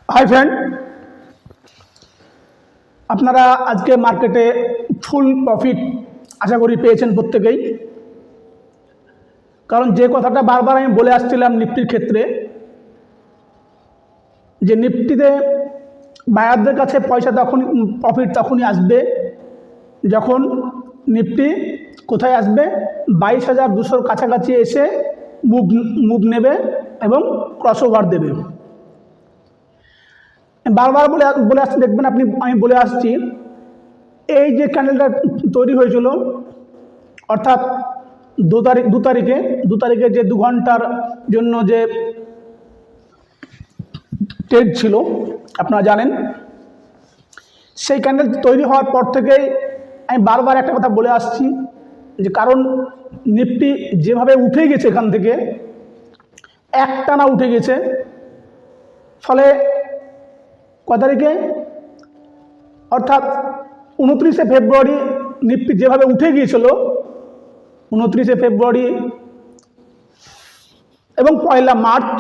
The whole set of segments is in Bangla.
হাই ফ্রেন্ড, আপনারা আজকে মার্কেটে ফুল প্রফিট আশা করি পেয়েছেন প্রত্যেকেই। কারণ যে কথাটা বারবার আমি বলে আসছিলাম নিফটির ক্ষেত্রে, যে নিফটিতে বায়ারদের কাছে পয়সা প্রফিট তখনই আসবে যখন নিফটি কোথায় আসবে, 22,200 কাছাকাছি এসে মুভ নেবে এবং ক্রসওভার দেবে। বারবার বলে আসছি, দেখবেন আপনি, আমি বলে আসছি, এই যে ক্যান্ডেলটা তৈরি হয়েছিল, অর্থাৎ দু তারিখে যে 2 ঘন্টার জন্য যে ট্রেড ছিল আপনারা জানেন, সেই ক্যান্ডেল তৈরি হওয়ার পর থেকেই আমি বারবার একটা কথা বলে আসছি, যে কারণ নিফটি যেভাবে উঠে গেছে এখান থেকে, একটানা উঠে গেছে, ফলে ক তারিখে অর্থাৎ 29শে ফেব্রুয়ারি নিফটি যেভাবে উঠে গিয়েছিল, 29শে ফেব্রুয়ারি এবং 1 মার্চ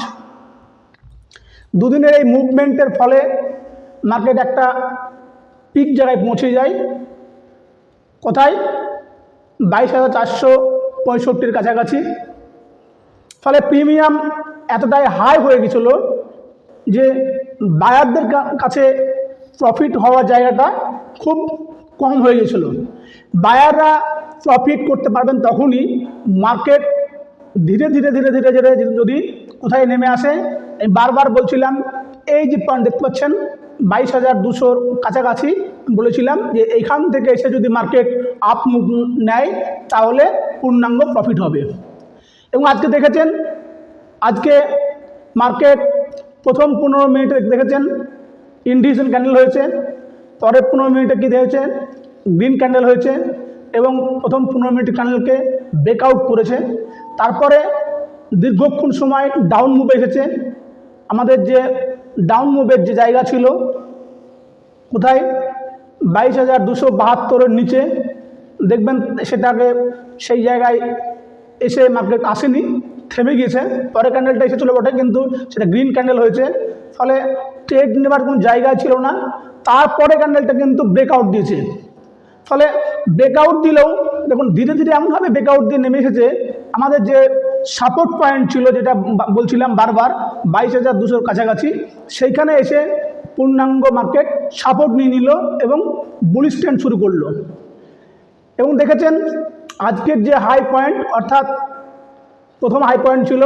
দুদিনের এই মুভমেন্টের ফলে মার্কেট একটা পিক জায়গায় পৌঁছে যায়। কোথায়? 22,465-র কাছাকাছি। ফলে প্রিমিয়াম এতটাই হাই হয়ে গেছিল যে বায়ারদের কাছে প্রফিট হওয়ার জায়গাটা খুব কম হয়ে গেছিল। বায়াররা প্রফিট করতে পারবেন তখনই মার্কেট ধীরে ধীরে ধীরে ধীরে ধীরে যদি কোথায় নেমে আসে। আমি বারবার বলছিলাম, এই যে পয়েন্ট দেখতে পাচ্ছেন 22,200-র কাছাকাছি, বলেছিলাম যে এইখান থেকে এসে যদি মার্কেট আপ মুভ নেয় তাহলে পূর্ণাঙ্গ প্রফিট হবে। এবং আজকে দেখেছেন, আজকে মার্কেট প্রথম 15 মিনিটে দেখেছেন ইন্ডিকেশন ক্যান্ডেল হয়েছে, পরের 15 মিনিটে কী হয়েছে, গ্রিন ক্যান্ডেল হয়েছে এবং প্রথম 15 মিনিট ক্যান্ডেলকে ব্রেকআউট করেছে। তারপরে দীর্ঘক্ষণ সময় ডাউন মুভ এসেছে। আমাদের যে ডাউন মুভের যে জায়গা ছিল, কোথায় 22,272-এর নিচে, দেখবেন সেটাকে সেই জায়গায় এসে মার্কেট আসেনি, থেমে গিয়েছে। পরে ক্যান্ডেলটা এসেছিলো বটে, কিন্তু সেটা গ্রিন ক্যান্ডেল হয়েছে, ফলে ট্রেড নেবার কোনো জায়গায় ছিল না। তারপরে ক্যান্ডেলটা কিন্তু ব্রেকআউট দিয়েছে। ফলে ব্রেকআউট দিলেও দেখুন ধীরে ধীরে এমনভাবে ব্রেকআউট দিয়ে নেমে এসেছে, আমাদের যে সাপোর্ট পয়েন্ট ছিল, যেটা বলছিলাম বারবার 22,200-র কাছাকাছি, সেইখানে এসে পূর্ণাঙ্গ মার্কেট সাপোর্ট নিয়ে নিল এবং বুলিশ ট্রেন্ড শুরু করলো। এবং দেখেছেন আজকের যে হাই পয়েন্ট, অর্থাৎ প্রথম হাই পয়েন্ট ছিল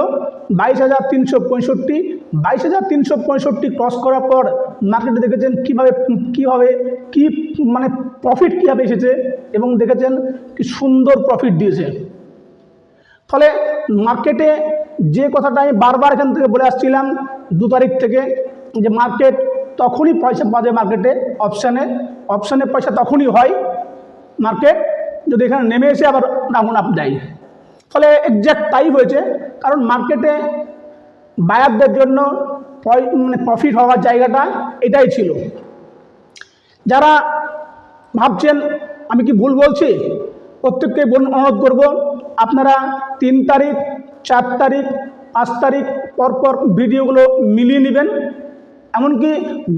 22,365, 22,365 ক্রস করার পর মার্কেটে দেখেছেন কি মানে প্রফিট কীভাবে এসেছে, এবং দেখেছেন কি সুন্দর প্রফিট দিয়েছে। ফলে মার্কেটে যে কথাটা আমি বারবার এখান থেকে বলে আসছিলাম 2 তারিখ থেকে, যে মার্কেট তখনই পয়সা পাবে, মার্কেটে অপশানে পয়সা তখনই হয় মার্কেট যদি এখানে নেমে এসে আবার ডাউন আপ যায়। ফলে এক্স্যাক্ট তাই হয়েছে, কারণ মার্কেটে বায়ারদের জন্য মানে প্রফিট হওয়ার জায়গাটা এটাই ছিল। যারা ভাবছেন আমি কি ভুল বলছি, প্রত্যেককে অনুরোধ করব, আপনারা 3 তারিখ, 4 তারিখ, 5 তারিখ পরপর ভিডিওগুলো মিলিয়ে নেবেন। এমনকি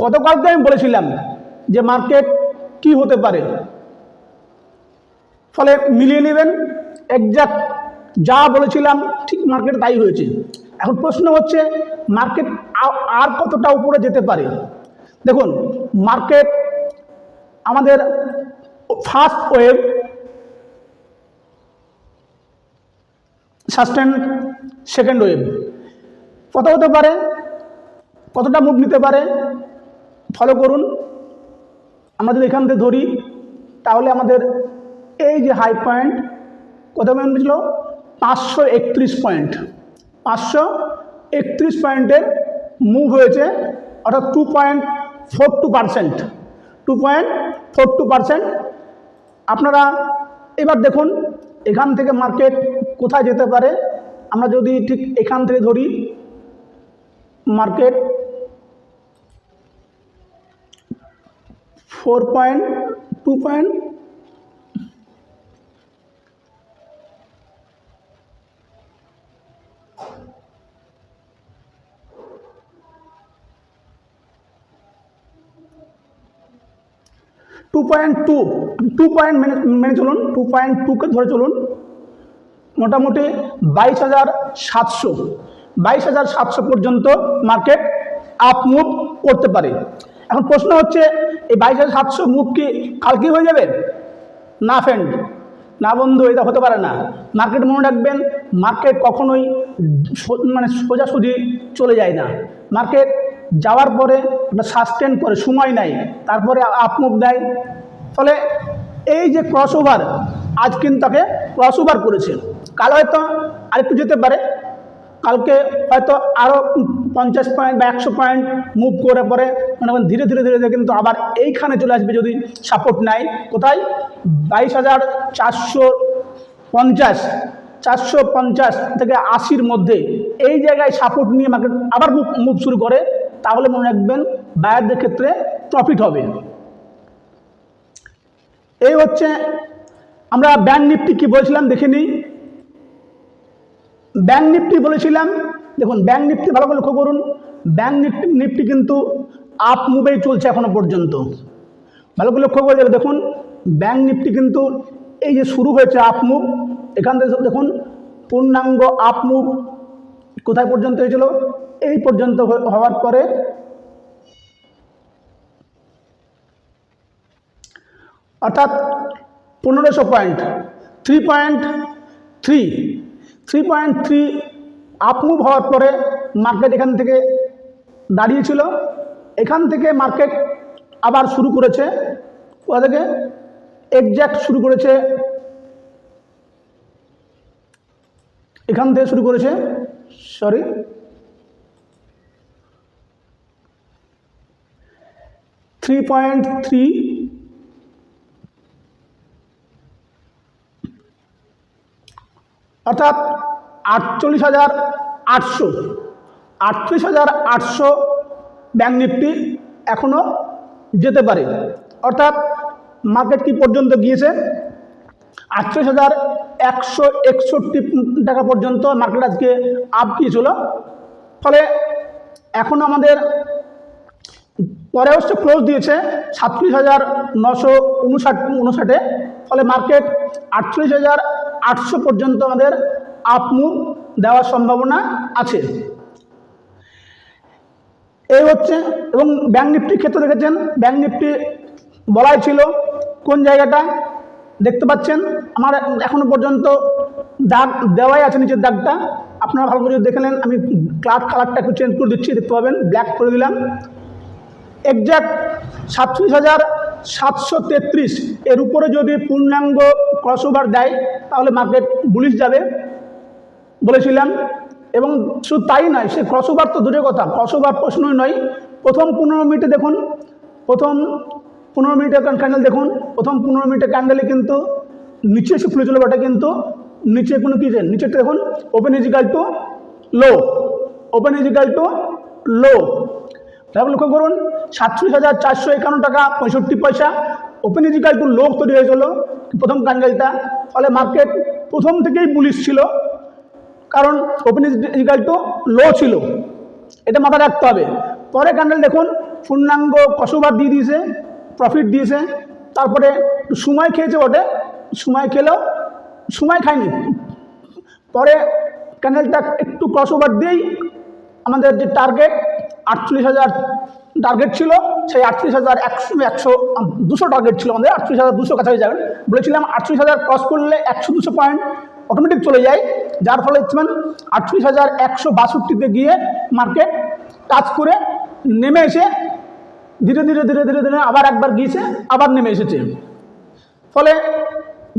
গতকালকে আমি বলেছিলাম যে মার্কেট কি হতে পারে, ফলে মিলিয়ে নেবেন। এক্স্যাক্ট যা বলেছিলাম ঠিক মার্কেট তাই হয়েছে। এখন প্রশ্ন হচ্ছে মার্কেট আর কতটা উপরে যেতে পারে। দেখুন, মার্কেট আমাদের first wave sustain, second wave কত হতে পারে, কতটা মুভ নিতে পারে ফলো করুন। আমরা যদি এখান থেকে ধরি, তাহলে আমাদের এই যে হাই পয়েন্ট কত পয়েন্ট ছিল, 531 পয়েন্ট, 531 পয়েন্টের মুভ হয়েছে, অর্থাৎ 2.42%, 2.42%। আপনারা এবার দেখুন এখান থেকে মার্কেট কোথায় যেতে পারে। আমরা যদি ঠিক এখান থেকে ধরি, মার্কেট 4.2 4.2 2.2 2 পয়েন্ট মেনে চলুন, 2.2কে ধরে চলুন, মোটামুটি 22,700 পর্যন্ত মার্কেট আপ মুভ করতে পারে। এখন প্রশ্ন হচ্ছে এই 22,700 মুভ কি কালকে হয়ে যাবে? না ফ্রেন্ড, না বন্ধু, এটা হতে পারে না। মার্কেট মনে রাখবেন, মার্কেট কখনোই সোজাসুজি চলে যায় না। মার্কেট যাওয়ার পরে একটা সাস্টেন করে, সময় নেয়, তারপরে আপ মুভ দেয়। ফলে এই যে ক্রস ওভার, আজ কিন্তু তাকে ক্রস ওভার করেছে, কাল হয়তো আরেকটু যেতে পারে, কালকে হয়তো আরও 50 পয়েন্ট বা 100 পয়েন্ট মুভ করে পরে মনে করেন ধীরে ধীরে ধীরে ধীরে কিন্তু আবার এইখানে চলে আসবে যদি সাপোর্ট নেয়। কোথায়? 22,450 থেকে 80-র মধ্যে এই জায়গায় সাপোর্ট নিয়ে মার্কেট আবার মুভ শুরু করে, তাহলে মনে রাখবেন বায়ারদের ক্ষেত্রে প্রফিট হবে। এই হচ্ছে আমরা ব্যাংক নিফটি কি বলেছিলাম দেখে নিই। ব্যাংক নিফটি বলেছিলাম, দেখুন ব্যাংক নিফটি ভালো করে লক্ষ্য করুন, ব্যাংক নিফটি কিন্তু আপ মুভেই চলছে এখনো পর্যন্ত। ভালো করে লক্ষ্য করে দেখুন, ব্যাংক নিফটি কিন্তু এই যে শুরু হয়েছে আপ মুভ, এখান থেকে দেখুন পূর্ণাঙ্গ আপ মুভ কোথায় পর্যন্ত হয়েছিল? এই পর্যন্ত হওয়ার পরে অর্থাৎ 1500 পয়েন্ট, 3.3 আপ মুভ হওয়ার পরে মার্কেট এখান থেকে দাঁড়িয়েছিল। এখান থেকে মার্কেট আবার শুরু করেছে, কোথা থেকে? এক্স্যাক্ট শুরু করেছে, এখান থেকে শুরু করেছে, 3.3 অর্থাৎ 38,800 ব্যাংক নিফটি এখনও যেতে পারে। অর্থাৎ মার্কেট কি পর্যন্ত গিয়েছে? 38,161 টাকা পর্যন্ত মার্কেট আজকে আপ গিয়েছিল। ফলে এখন আমাদের পরে হচ্ছে ক্লোজ দিয়েছে 37,959। ফলে মার্কেট 38,800 পর্যন্ত আমাদের আপ মুভ দেওয়ার সম্ভাবনা আছে। এই হচ্ছে, এবং ব্যাংক নিফটির ক্ষেত্রে দেখেছেন, ব্যাংক নিফটি বলাই ছিল কোন জায়গাটা দেখতে পাচ্ছেন, আমার এখনো পর্যন্ত দাগ দেওয়াই আছে, নিচের দাগটা আপনারা ভালো করে দেখে নেন। আমি কালারটা একটু চেঞ্জ করে দিচ্ছি, দেখতে পাবেন, ব্ল্যাক করে দিলাম। এক্স্যাক্ট 37,733 এর উপরে যদি পূর্ণাঙ্গ ক্রসওভার দেয় তাহলে মার্কেট বুলিশ যাবে বলেছিলাম। এবং শুধু তাই নয়, সে ক্রসওভার তো দূরের কথা, ক্রসওভার প্রশ্নই নয়। প্রথম 15 মিনিটে দেখুন, প্রথম 15 মিনিটের ক্যান্ডেল দেখুন, প্রথম 15 মিনিটের ক্যান্ডেলে কিন্তু নিচে এসে খুলেছিল বটে, কিন্তু নিচে কোনো কি নিচেটা দেখুন, open is equal to low, open is equal to low. লক্ষ্য করুন 37,451 টাকা 65 পয়সা ওপেন ইজিক্যাল টু লো তৈরি হয়েছিল প্রথম ক্যান্ডেলটা। ফলে মার্কেট প্রথম থেকেই বুলিশ ছিল, কারণ ওপেন ইজিক্যাল টু লো ছিল, এটা মাথায় রাখতে হবে। পরে ক্যান্ডেল দেখুন পূর্ণাঙ্গ ক্রসওভার দিয়ে দিয়েছে, প্রফিট দিয়েছে, তারপরে সময় খেয়েছে বটে, সময় খেলেও সময় খায়নি, পরে ক্যান্ডেলটা একটু ক্রসওভার দিয়েই আমাদের যে টার্গেট 48,000 টার্গেট ছিল, সেই 38,200 টার্গেট ছিল আমাদের, 38,200 কাছাকাছি যাবেন বলেছিলাম। 38,000 ক্রস করলে 100-200 পয়েন্ট অটোমেটিক চলে যায়, যার ফলে 38,162-তে গিয়ে মার্কেট টাচ করে নেমে এসে ধীরে ধীরে ধীরে ধীরে ধীরে আবার একবার গিয়েছে, আবার নেমে এসেছে। ফলে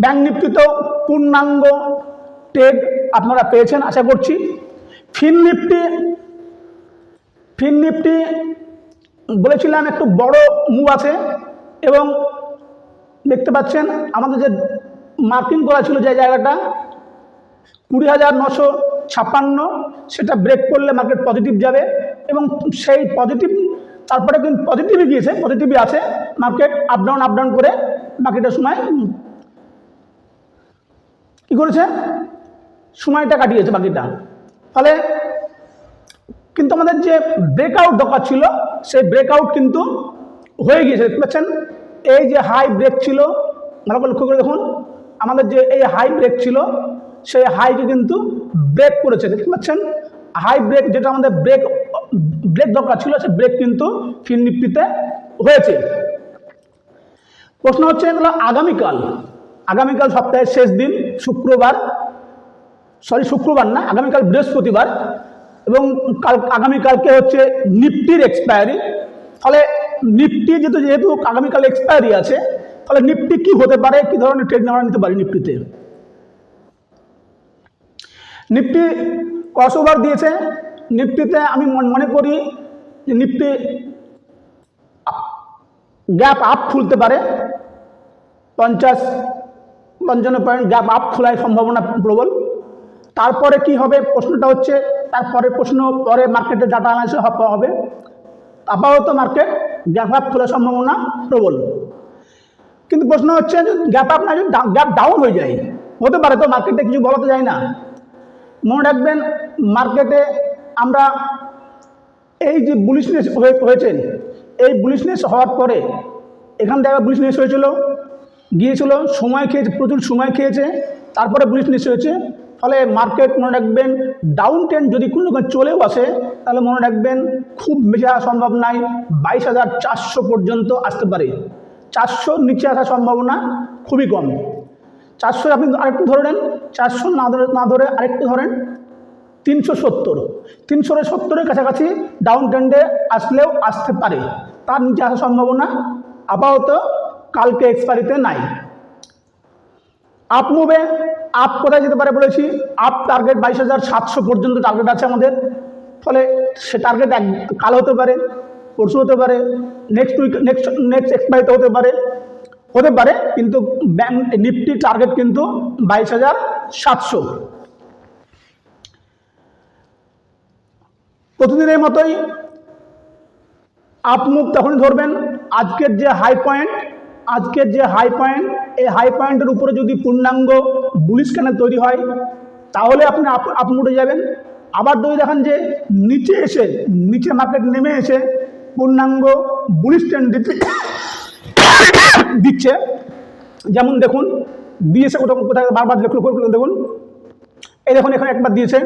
ব্যাংক নিফটি তো পূর্ণাঙ্গ ট্রেড আপনারা পেয়েছেন আশা করছি। ফিন নিফটি বলেছিলাম একটু বড় মুভ আছে, এবং দেখতে পাচ্ছেন আমাদের যে মার্কিং করা ছিল যে জায়গাটা 20,956, সেটা ব্রেক করলে মার্কেট পজিটিভ যাবে, এবং সেই পজিটিভ তারপরে কিন্তু পজিটিভই গিয়েছে, পজিটিভই আছে মার্কেট, আপ ডাউন করে মার্কেটের সময় কী করেছে, সময়টা কাটিয়েছে বাকিটা। ফলে কিন্তু আমাদের যে ব্রেকআউট দরকার ছিল সেই ব্রেকআউট কিন্তু হয়ে গিয়েছে, দেখতে পাচ্ছেন এই যে হাই ব্রেক ছিল, ভালো করে লক্ষ্য করে দেখুন, আমাদের যে এই হাই ব্রেক ছিল সেই হাইকে কিন্তু ব্রেক করেছে, দেখতে পাচ্ছেন। হাই ব্রেক, যেটা আমাদের ব্রেক দরকার ছিল, সে ব্রেক কিন্তু ফিল্ড নিফটিতে হয়েছে। প্রশ্ন হচ্ছে তাহলে আগামীকাল সপ্তাহের শেষ দিন, শুক্রবার না, আগামীকাল বৃহস্পতিবার, এবং আগামীকালকে হচ্ছে নিফটির এক্সপায়ারি। ফলে নিফটি যেহেতু আগামীকাল এক্সপায়ারি আছে, ফলে নিফটি কি হতে পারে, কি ধরনের ট্রেড আমরা নিতে পারি নিফটিতে। নিফটি ক্রসওভার দিয়েছে। নিফটিতে আমি মনে করি নিফটি গ্যাপ আপ খুলতে পারে, 50-55 পয়েন্ট গ্যাপ আপ খোলার সম্ভাবনা প্রবল। তারপরে কি হবে প্রশ্নটা হচ্ছে, তারপরে পরে মার্কেটের ডাটা অ্যানালাইসিস হবে। আপাতত মার্কেট গ্যাপ আপ খোলার সম্ভাবনা প্রবল, কিন্তু প্রশ্ন হচ্ছে গ্যাপ আপ না, গ্যাপ ডাউন হয়ে যায়, হতে পারে তো, মার্কেটে কিছু বলা তো যায় না। মনে রাখবেন মার্কেটে আমরা এই যে বুলিশনেস হয়েছে, এই বুলিশনেস হওয়ার পরে এখান থেকে বুলিশনেস হয়েছিল, গিয়েছিল, সময় খেয়েছে, প্রচুর সময় খেয়েছে, তারপরে বুলিশনেস হয়েছে। ফলে মার্কেট মনে রাখবেন ডাউন ট্রেন্ড যদি কোনো চলেও আসে, তাহলে মনে রাখবেন খুব বেশি আসা সম্ভব নাই, 22,400 পর্যন্ত আসতে পারে। 400 নিচে আসার সম্ভাবনা খুবই কম। 400 আপনি আরেকটু ধরে নেন, 400 না ধরে আরেকটু ধরেন 370-এর কাছাকাছি ডাউন ট্রেন্ডে আসলেও আসতে পারে, তার নিচে আসার সম্ভাবনা আপাতত কালকে এক্সপায়ারিতে নাই। আপ মুভে আপ কোথায় যেতে পারে বলেছি, আপ টার্গেট 22,700 পর্যন্ত টার্গেট আছে আমাদের। ফলে সে টার্গেট কাল হতে পারে, পরশু হতে পারে, নেক্সট এক্সপায়ারিতে হতে পারে, কিন্তু ব্যাংক নিফটি টার্গেট কিন্তু 22,700। প্রতিদিনের মতোই আপ মুভ তখনই ধরবেন আজকের যে হাই পয়েন্ট, এই হাই পয়েন্টের উপরে যদি পূর্ণাঙ্গ বুলিশ ক্যান্ডেল তৈরি হয়, তাহলে আপনি আপ মুভে যাবেন। আবার যদি দেখেন যে নিচে মার্কেট নেমে এসে পূর্ণাঙ্গ বুলিশ ট্রেন্ড দিচ্ছে, যেমন দেখুন দিয়েছে কোথায় বারবার দেখুন, এই দেখুন এখানে একবার দিয়েছে,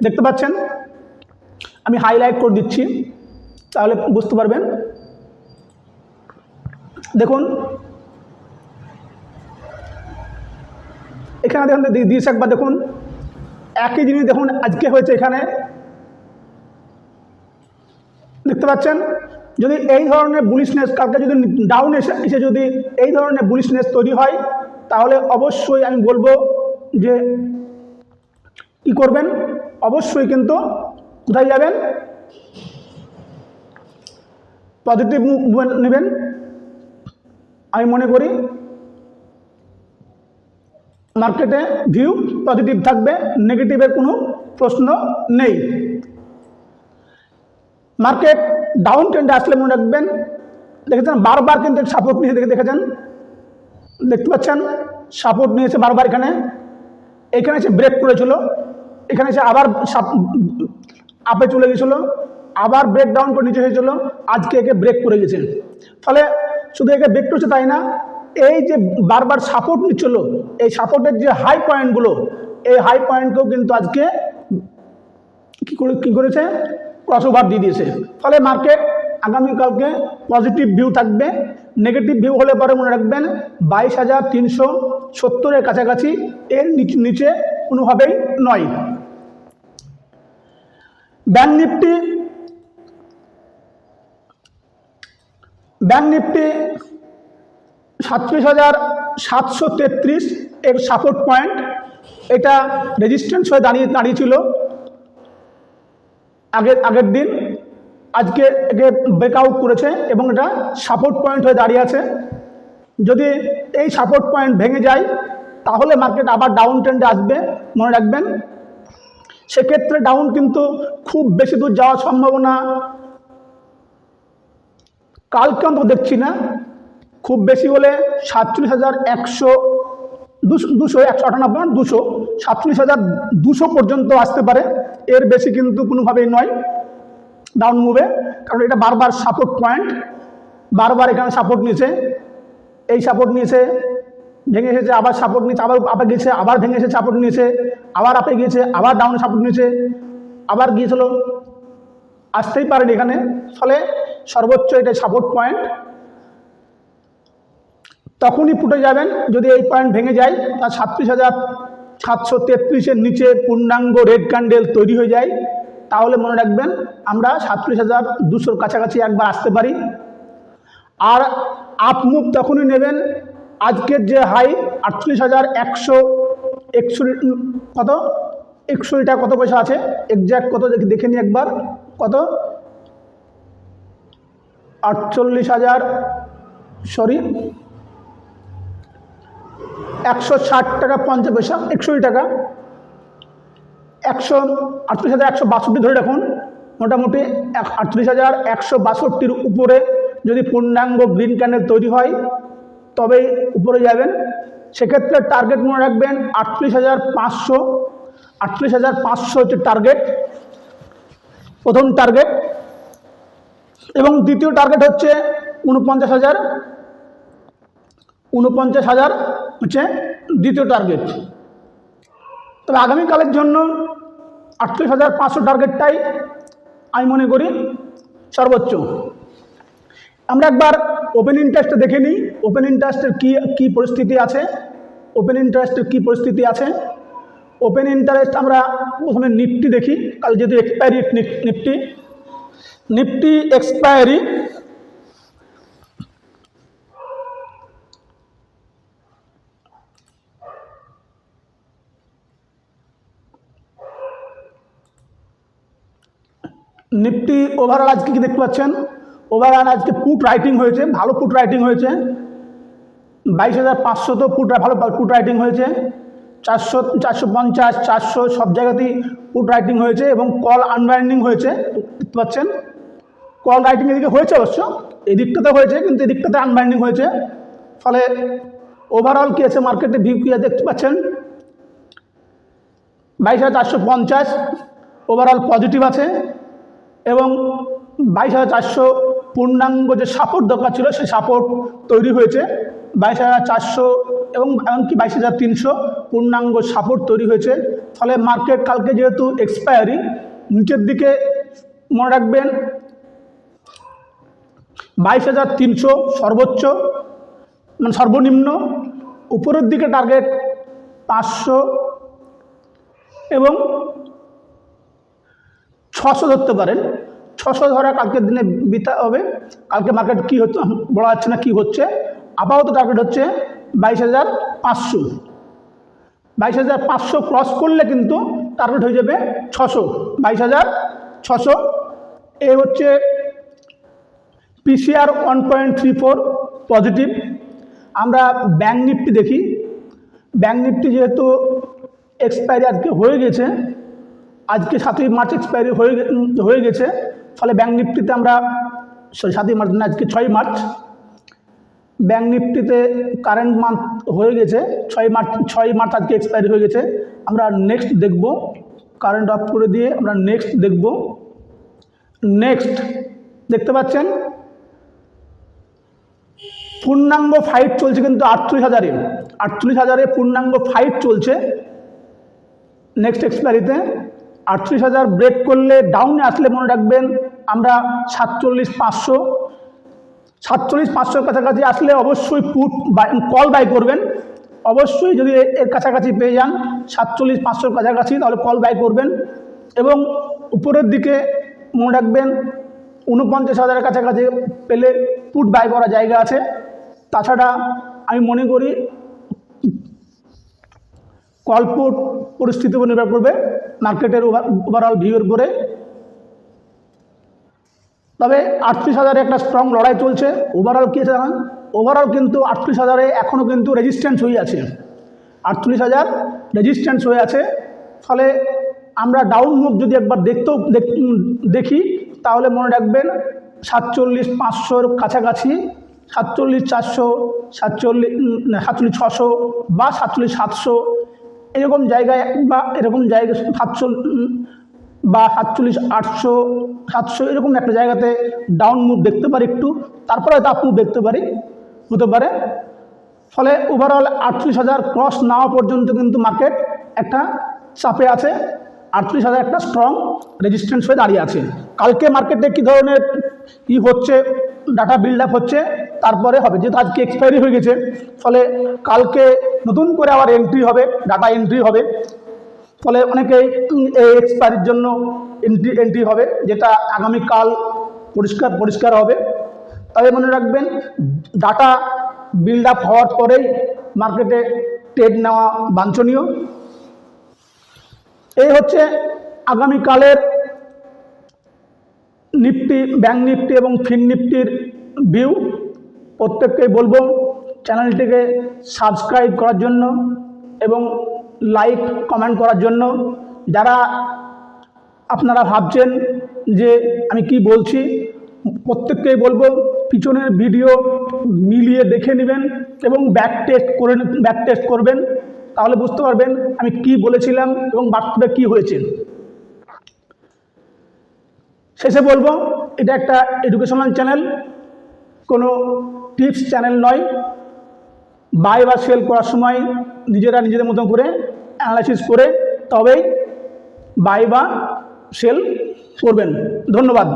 দেখতে পাচ্ছেন, আমি হাইলাইট করে দিচ্ছি তাহলে বুঝতে পারবেন। দেখুন এখানে দেখুন দিয়েছে একবার, দেখুন একই জিনিস দেখুন আজকে হয়েছে, এখানে দেখতে পাচ্ছেন। যদি এই ধরনের বুলিশনেস কালকে যদি ডাউন এসে যদি এই ধরনের বুলিশনেস তৈরি হয়, তাহলে অবশ্যই আমি বলবো যে কি করবেন, অবশ্যই কিন্তু কোথায় যাবেন, পজিটিভ মুভ নেবেন। আমি মনে করি মার্কেটে ভিউ পজিটিভ থাকবে, নেগেটিভের কোনো প্রশ্ন নেই। মার্কেট ডাউন ট্রেন্ডে আসলে মনে রাখবেন, দেখেছেন বারবার কিন্তু সাপোর্ট নিয়ে দেখেছেন, দেখতে পাচ্ছেন সাপোর্ট নিয়েছে বারবার, এখানে এসে ব্রেক করেছিল, এখানে এসে আবার আপে চলে গেছিলো, আবার ব্রেক ডাউন করে নিচে হয়েছিল, আজকে একে ব্রেক করে গেছে। ফলে শুধু একে ব্রেক করছে তাই না, এই যে বারবার সাপোর্ট নিচ্ছিল, এই সাপোর্টের যে হাই পয়েন্টগুলো, এই হাই পয়েন্টকেও কিন্তু আজকে কি করেছে, ক্রসওভার দিয়ে দিয়েছে। ফলে মার্কেট আগামীকালকে পজিটিভ ভিউ থাকবে, নেগেটিভ ভিউ হলে পরে মনে রাখবেন 22,370-এর কাছাকাছি, এর নিচে কোনোভাবেই নয়। ব্যাংক নিফটি 37,733 এর সাপোর্ট পয়েন্ট, এটা রেজিস্ট্যান্স হয়ে দাঁড়িয়েছিল আগের দিন, আজকে একে ব্রেকআউট করেছে এবং এটা সাপোর্ট পয়েন্ট হয়ে দাঁড়িয়ে আছে। যদি এই সাপোর্ট পয়েন্ট ভেঙে যায়, তাহলে মার্কেট আবার ডাউন ট্রেন্ডে আসবে, মনে রাখবেন। সেক্ষেত্রে ডাউন কিন্তু খুব বেশি দূর যাওয়ার সম্ভাবনা কালকে অন্তত দেখছি না, খুব বেশি হলে 47,200 পর্যন্ত আসতে পারে, এর বেশি কিন্তু কোনোভাবেই নয় ডাউন মুভে, কারণ এটা বারবার সাপোর্ট পয়েন্ট, বারবার এখানে সাপোর্ট নিয়েছে, এই সাপোর্ট নিয়েছে, ভেঙে এসেছে, আবার সাপোর্ট নিয়েছে, আবার আপে গিয়েছে, আবার ভেঙে এসে সাপোর্ট নিয়েছে, আবার আপে গিয়েছে, আবার ডাউনে সাপোর্ট নিয়েছে, আবার গিয়েছিল, আসতেই পারেনি এখানে। ফলে সর্বোচ্চ এটা সাপোর্ট পয়েন্ট, তখনই ফুটে যাবেন যদি এই পয়েন্ট ভেঙে যায়। তার 37,733-এর নিচে পূর্ণাঙ্গ রেড ক্যান্ডেল তৈরি হয়ে যায়, তাহলে মনে রাখবেন আমরা 37,200-র কাছাকাছি একবার আসতে পারি। আর আপ মুভ তখনই নেবেন, আজকের যে হাই 38,161 কত 61 টাকা কত পয়সা আছে, এক্স্যাক্ট কত দেখে নিই একবার, কত 48,000 সরি 160 টাকা 50 পয়সা, 61 টাকা, 38,162 ধরে রাখুন। মোটামুটি 38,162-র উপরে যদি পূর্ণাঙ্গ গ্রিন ক্যান্ডেল তৈরি হয় তবেই উপরে যাবেন। সেক্ষেত্রে টার্গেট মনে রাখবেন 38,500, 38,500 হচ্ছে টার্গেট, প্রথম টার্গেট, এবং দ্বিতীয় টার্গেট হচ্ছে 49,000, 49,000 হচ্ছে দ্বিতীয় টার্গেট। তবে আগামীকালের জন্য 38,500 টার্গেটটাই আমি মনে করি সর্বোচ্চ। আমরা একবার ওপেন ইন্টারেস্টে দেখে নিই, ওপেন ইন্টারেস্টের কী পরিস্থিতি আছে, ওপেন ইন্টারেস্টের কী পরিস্থিতি আছে। ওপেন ইন্টারেস্ট আমরা প্রথমে নিফটি দেখি, কাল যেহেতু expiry Nifty expiry, Nifty overall আজকে কি দেখতে পাচ্ছেন, ওভারঅল আজকে পুট রাইটিং হয়েছে, ভালো পুট রাইটিং হয়েছে, 22,500 তো ভালো পুট রাইটিং হয়েছে, 400, 450, 400 সব জায়গাতেই পুট রাইটিং হয়েছে, এবং কল আনবাইন্ডিং হয়েছে দেখতে পাচ্ছেন। কল রাইটিং এদিকে হয়েছে অবশ্য, এদিকটাতে হয়েছে, কিন্তু এদিকটাতে আনবাইন্ডিং হয়েছে। ফলে ওভারঅল কী আছে মার্কেটে ভিউ কী আছে দেখতে পাচ্ছেন, 22,450 ওভারঅল পজিটিভ আছে, এবং 22,400 পূর্ণাঙ্গ যে সাপোর্ট দরকার ছিল সেই সাপোর্ট তৈরি হয়েছে, 22,400 এবং এমনকি 22,300 পূর্ণাঙ্গ সাপোর্ট তৈরি হয়েছে। ফলে মার্কেট কালকে যেহেতু এক্সপায়ারি, নিচের দিকে মনে রাখবেন 22,300 সর্বোচ্চ, মানে সর্বনিম্ন, উপরের দিকে টার্গেট 500 এবং 600 ধরতে পারেন। 600 ধরা কালকের দিনে বিতা হবে, কালকে মার্কেট কী হচ্ছে বলা যাচ্ছে না, কী হচ্ছে। আপাতত টার্গেট হচ্ছে 22,500, 22,500 ক্রস করলে কিন্তু টার্গেট হয়ে যাবে 600, 22,600। এ হচ্ছে পিসিআর 1.34 পজিটিভ। আমরা ব্যাঙ্ক নিফটি দেখি, ব্যাঙ্ক নিফটি যেহেতু এক্সপায়ারি আজকে হয়ে গেছে, আজকে 7ই মার্চ এক্সপায়ারি হয়ে গেছে, ফলে ব্যাঙ্ক নিফটিতে আমরা 7ই মার্চ না, আজকে 6ই মার্চ, ব্যাঙ্ক নিফটিতে কারেন্ট মান্থ হয়ে গেছে 6ই মার্চ আজকে এক্সপায়ারি হয়ে গেছে। আমরা নেক্সট দেখব, কারেন্ট অফ করে দিয়ে আমরা নেক্সট দেখব। নেক্সট দেখতে পাচ্ছেন পূর্ণাঙ্গ ফাইট চলছে কিন্তু 38,000-এ পূর্ণাঙ্গ ফাইট চলছে নেক্সট এক্সপায়ারিতে। 38,000 ব্রেক করলে ডাউনে আসলে মনে রাখবেন আমরা 47,500-র কাছাকাছি আসলে অবশ্যই পুট কল বাই করবেন। অবশ্যই যদি এর কাছাকাছি পেয়ে যান 47,500-র কাছাকাছি, তাহলে কল বাই করবেন। এবং উপরের দিকে মনে রাখবেন 49,000-এর কাছাকাছি পেলে পুট বাই করা জায়গা আছে। তাছাড়া আমি মনে করি কল পুট পরিস্থিতির উপর নির্ভর করবে মার্কেটের ওভারঅল ভিউর উপরে। তবে 38,000-এ একটা স্ট্রং লড়াই চলছে। ওভারঅল কী আছে জানান, ওভারঅল কিন্তু 38,000-এ এখনও কিন্তু রেজিস্ট্যান্স হয়ে আছে, 38,000 রেজিস্ট্যান্স হয়ে আছে। ফলে আমরা ডাউন মুভ যদি একবার দেখি তাহলে মনে রাখবেন 47,500-র কাছাকাছি, 47,400, 47,600 বা 47,700 এরকম জায়গায়, বা এরকম জায়গায় 700 বা 47,800, 700 এরকম একটা জায়গাতে ডাউন মুভ দেখতে পারি একটু, তারপরে হয়তো আপ মুভ দেখতে পারি, হতে পারে। ফলে ওভারঅল 38,000 ক্রস না হওয়া পর্যন্ত কিন্তু মার্কেট একটা চাপে আছে। 38,000 একটা স্ট্রং রেজিস্ট্যান্স হয়ে দাঁড়িয়ে আছে। কালকে মার্কেটে কী ধরনের হচ্ছে, ডাটা বিল্ড আপ হচ্ছে, তারপরে হবে, যেহেতু আজকে এক্সপায়ারি হয়ে গেছে, ফলে কালকে নতুন করে আবার এন্ট্রি হবে, ডাটা এন্ট্রি হবে। ফলে অনেকেই এই এক্সপায়ারির জন্য এন্ট্রি হবে, যেটা আগামীকাল পরিষ্কার হবে। তবে মনে রাখবেন, ডাটা বিল্ড আপ হওয়ার পরেই মার্কেটে ট্রেড নেওয়া বাঞ্ছনীয়। এই হচ্ছে আগামীকালের নিফটি, ব্যাঙ্ক নিফটি এবং ফিন নিফটির ভিউ। প্রত্যেককেই বলবো চ্যানেলটিকে সাবস্ক্রাইব করার জন্য এবং লাইক কমেন্ট করার জন্য। যারা আপনারা ভাবছেন যে আমি কি বলছি, প্রত্যেককেই বলবো পিছনের ভিডিও মিলিয়ে দেখে নেবেন এবং ব্যাক টেস্ট করবেন, তাহলে বুঝতে পারবেন আমি কি বলেছিলাম এবং বাস্তবে কি হয়েছে। শেষে বলবো, এটা একটা এডুকেশনাল চ্যানেল, কোনো টিপস চ্যানেল নয়। বাই বা সেল করার সময় নিজেদের মতো করে অ্যানালাইসিস করে তবেই বাই বা সেল করবেন। ধন্যবাদ।